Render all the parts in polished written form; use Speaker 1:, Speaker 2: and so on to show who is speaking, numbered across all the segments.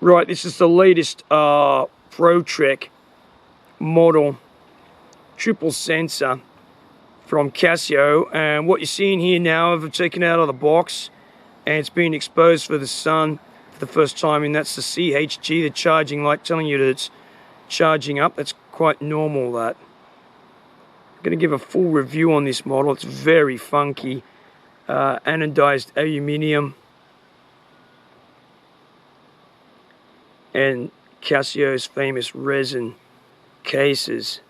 Speaker 1: Right, this is the latest ProTrek model triple sensor from Casio, and what you're seeing here now, I've taken it out of the box and it's been exposed for the sun for the first time, and that's the CHG, the charging light, telling you that it's charging up. That's quite normal, that. I'm going to give a full review on this model. It's very funky. Anodized aluminium and Casio's famous resin cases.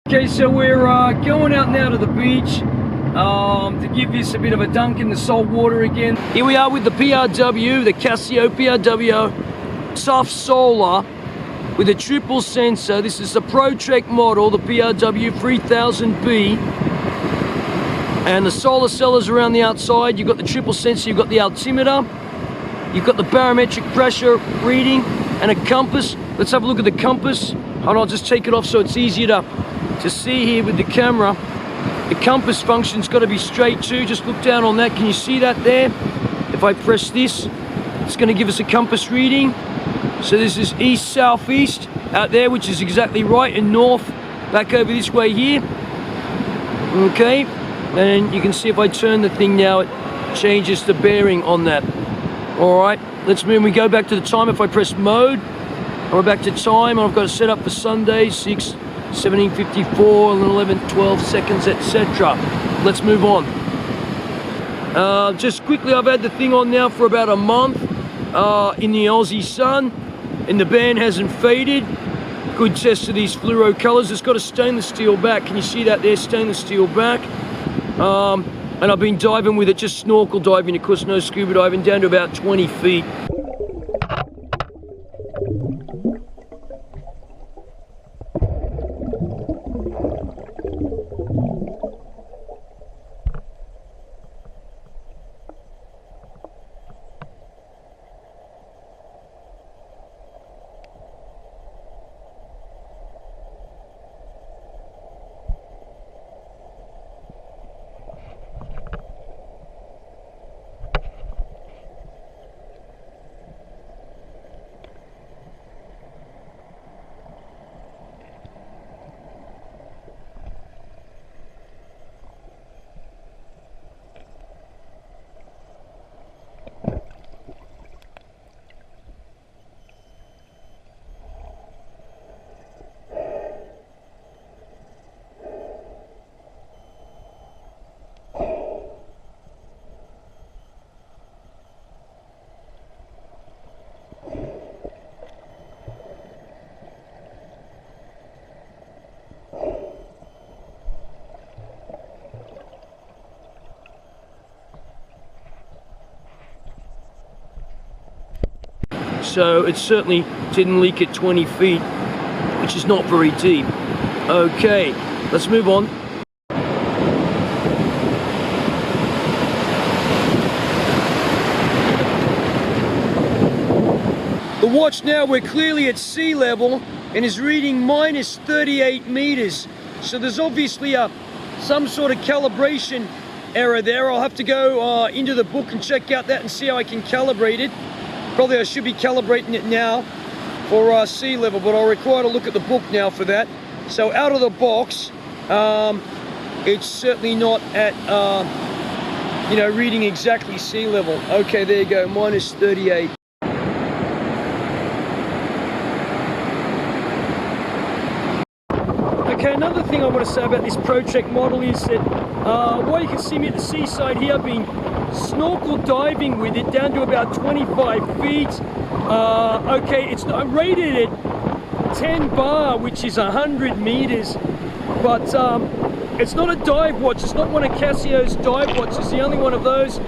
Speaker 1: Okay, so we're going out now to the beach to give this a bit of a dunk in the salt water again. Here we are with the PRW, the Casio PRW soft solar with a triple sensor. This is the ProTrek model, the PRW3000B. And the solar cell is around the outside. You've got the triple sensor, you've got the altimeter, you've got the barometric pressure reading, and a compass. Let's have a look at the compass. And I'll just take it off so it's easier to see here with the camera. The compass function's got to be straight too. Just look down on that. Can you see that there? If I press this, it's going to give us a compass reading. So this is east, southeast out there, which is exactly right, and north back over this way here. Okay. And you can see if I turn the thing now, it changes the bearing on that. Alright, let's move. We go back to the time. If I press mode, we're back to time, and I've got it set up for Sunday, 6, 17:54, 11, 12 seconds, etc. Let's move on. Just quickly, I've had the thing on now for about a month in the Aussie sun, and the band hasn't faded. Good test of these fluoro colors. It's got a stainless steel back. Can you see that there? Stainless steel back. And I've been diving with it, just snorkel diving, of course, no scuba diving, down to about 20 feet. So it certainly didn't leak at 20 feet, which is not very deep. Okay, let's move on. The watch now, we're clearly at sea level and is reading minus 38 meters. So there's obviously some sort of calibration error there. I'll have to go into the book and check out that and see how I can calibrate it. Probably I should be calibrating it now for sea level, but I'll require to look at the book now for that. So out of the box, it's certainly not at, you know, reading exactly sea level. Okay, there you go, minus 38. Okay, another thing I want to say about this ProTrek model is that while you can see me at the seaside here, I've been snorkel diving with it down to about 25 feet. Okay, it's not rated at 10 bar, which is 100 meters, but it's not a dive watch. It's not one of Casio's dive watches. The only one of those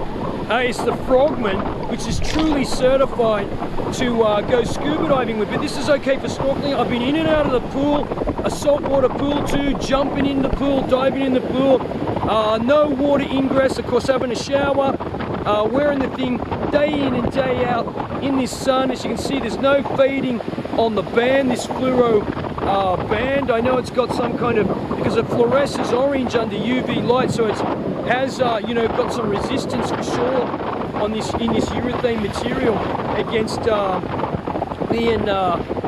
Speaker 1: is the Frogman, which is truly certified to go scuba diving with. But this is okay for snorkeling. I've been in and out of the pool, a saltwater pool too, jumping in the pool, diving in the pool. No water ingress, of course, having a shower, wearing the thing day in and day out in this sun. As you can see, there's no fading on the band, this fluoro band. I know it's got some kind of, because it fluoresces orange under UV light, so it's has you know, got some resistance for sure on this, in this urethane material against being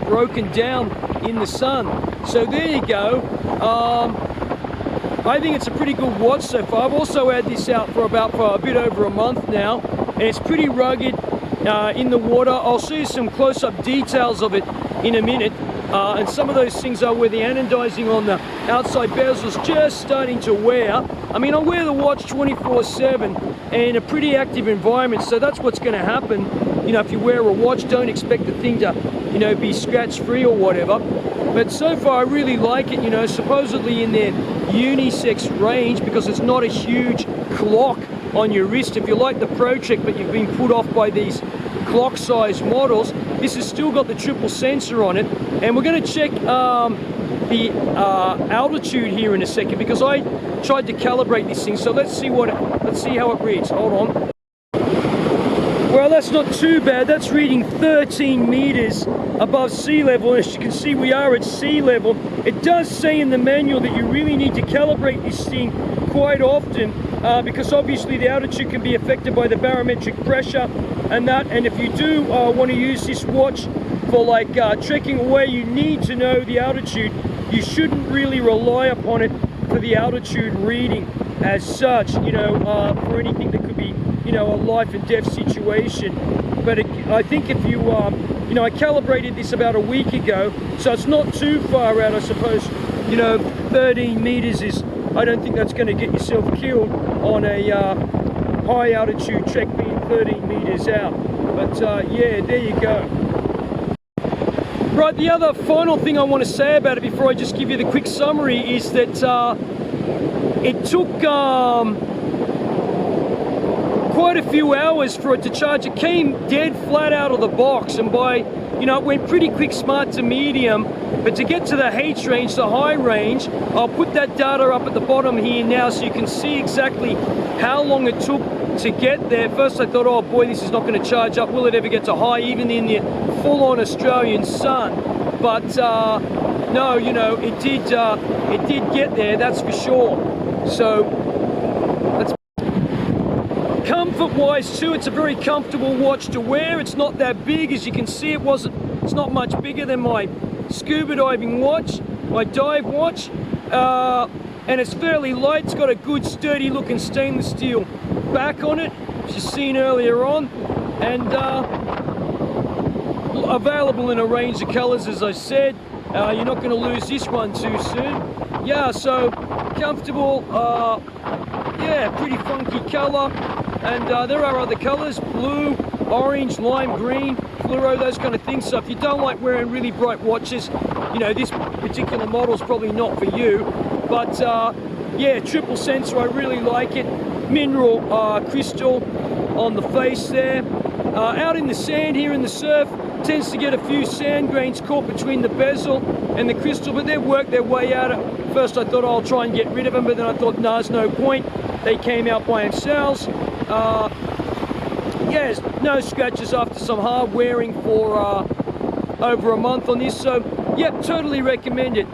Speaker 1: broken down in the sun. So there you go. I think it's a pretty good watch so far. I've also had this out for a bit over a month now, and it's pretty rugged in the water. I'll show you some close-up details of it in a minute. And some of those things are where the anodizing on the outside bezel's just starting to wear. I mean, I wear the watch 24/7 in a pretty active environment, so that's what's going to happen. You know, if you wear a watch, don't expect the thing to, you know, be scratch-free or whatever. But so far, I really like it, you know, supposedly in their unisex range, because it's not a huge clock on your wrist. If you like the ProTrek, but you've been put off by these clock-sized models, this has still got the triple sensor on it. And we're going to check the altitude here in a second, because I tried to calibrate this thing. So let's see how it reads. Hold on. Well, that's not too bad. That's reading 13 meters above sea level. As you can see, we are at sea level. It does say in the manual that you really need to calibrate this thing quite often, because obviously the altitude can be affected by the barometric pressure and that. And if you do want to use this watch for like trekking away, you need to know the altitude. You shouldn't really rely upon it for the altitude reading as such, you know, for anything that could be, you know, a life and death situation. But I think if you, you know, I calibrated this about a week ago, so it's not too far out, I suppose. You know, 13 meters is, I don't think that's going to get yourself killed on a high altitude trek being 13 meters out. But yeah, there you go. Right, the other final thing I want to say about it before I just give you the quick summary is that it took quite a few hours for it to charge. It came dead flat out of the box, and by, you know, it went pretty quick smart to medium. But to get to the H range, the high range, I'll put that data up at the bottom here now so you can see exactly how long it took to get there. First I thought, oh boy, this is not going to charge up. Will it ever get to high, even in the full-on Australian sun? But no, you know, it did get there, that's for sure. So that's comfort-wise too. It's a very comfortable watch to wear. It's not that big, as you can see. It's not much bigger than my scuba diving watch, my dive watch, and it's fairly light. It's got a good sturdy looking stainless steel back on it, as you've seen earlier on, and available in a range of colors, as I said. You're not going to lose this one too soon. Yeah, so comfortable, yeah, pretty funky color. And there are other colors: blue, orange, lime green, fluoro, those kind of things. So if you don't like wearing really bright watches, you know, this particular model is probably not for you. But yeah, triple sensor, I really like it. Mineral crystal on the face there. Out in the sand here in the surf, tends to get a few sand grains caught between the bezel and the crystal, but they've worked their way out. At first I thought, oh, I'll try and get rid of them, but then I thought, no, there's no point. They came out by themselves. Yes, no scratches after some hard wearing for over a month on this. So, yeah, totally recommend it.